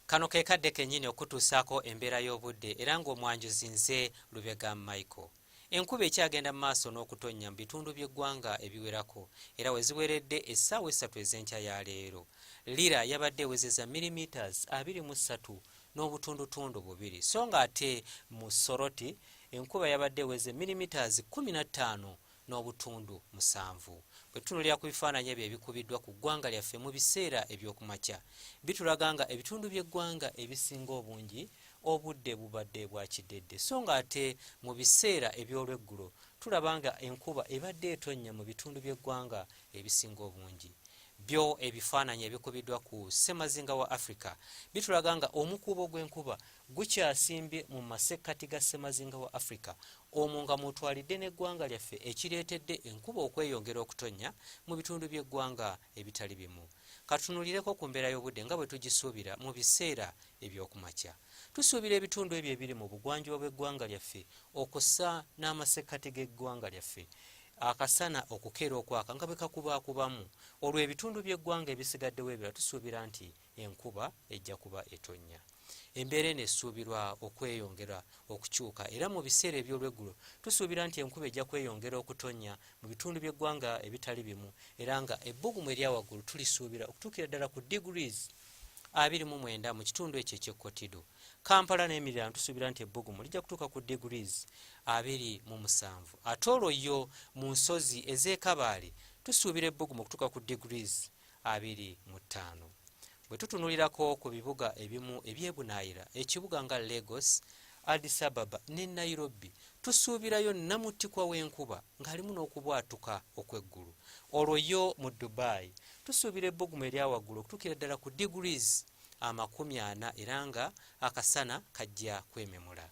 Kano ke kadde kennyini okutuusaako embeera y'obudde era ng'omwanjuzi nze Lubega Michael. Enkuba ekyagenda mu maaso n'okutonnya mu bitundu by'eggwanga ebiwerako era we ziweredde essaawa 3 ez'enkya ya leero. Lira yabadde ewezeza millimeters 23 n'obutundutundu 2 so nga ate mu Soroti enkuba yabadde eweze millimeters 15 n'obutundu 7. Bwe tutunulira ku bifaananyi ebyo ebikubiddwa ku ggwanga lyaffe mu biseera eby'okumakya bitulaga nga ebitundu by'eggwanga ebisinga obungi obudde bubadde bwa kidedde so nga ate mu biseera eby'olweggulo tulaba nga enkuba ebadde etonnya mu bitundu by'eggwanga ebisinga obungi. Byo ebifaananyi ebikubiddwa ku ssemazinga wa Africa bitulaga nga omukuubo gw'enkuba gukyasimbye mu masekkati ga ssemazinga wa Africa omwo nga mutwalidde n'eggwanga lyaffe ekireetedde enkuba okweyongera okutonnya mu bitundu by'eggwanga ebitali bimu. Katunulireko ku mbeera y'obudde nga bwe tugisuubira mu biseera eby'okumakya. Tusuubira ebitundu ebyo ebiri mu bugwanjuba bw'eggwanga lyaffe okussa n'amasekkati g'eggwanga lyaffe akasana okukeera okwaka nga bwe kakubaakubamu. Olwo ebitundu by'eggwanga ebisigaddewo ebirala tusuubira nti enkuba ejja kuba etonnya. Embeera eno esuubirwa okweyongera okukyuka era mu biseera eby'olweggulo tusuubira nti enkuba ejja kweyongera okutonnya mu bitundu by'eggwanga ebitali bimu era nga ebbugumu erya waggulu tulisuubira okutuukira ddala ku degrees 29 mu kitundu ekyo eky'ekkotido. Kampala n'emiriraano tusuubira nti ebbugumu lijja kutuuka ku degrees 27 ate olwo yo mu nsozi ez'e tusuubira ebbugumu okutuuka ku degrees 25. Bwe tutunulirako ku bibuga ebimu ebyebunaayira ekibuga nga Lagos, Addis Ababa ne Nairobi tusuubirayo namutikwa w'enkuba ng'alimu n'okubwatuka okw'eggulu. Olwo yo mu Dubai tusuubira ebbugumu erya waggulu okutuukira ddala ku degrees 40 era nga akasana kajja kwememula.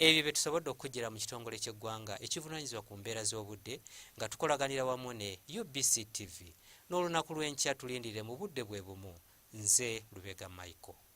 Ebyo bye tusobodde okugira mu kitongole ky'eggwanga ekivunaanyizibwa ku mbeera z'obudde nga tukolaganira wamu ne UBC TV. N'olunaku lw'enkya tulindire mu budde bwe bumu. Nze Lubega Michael.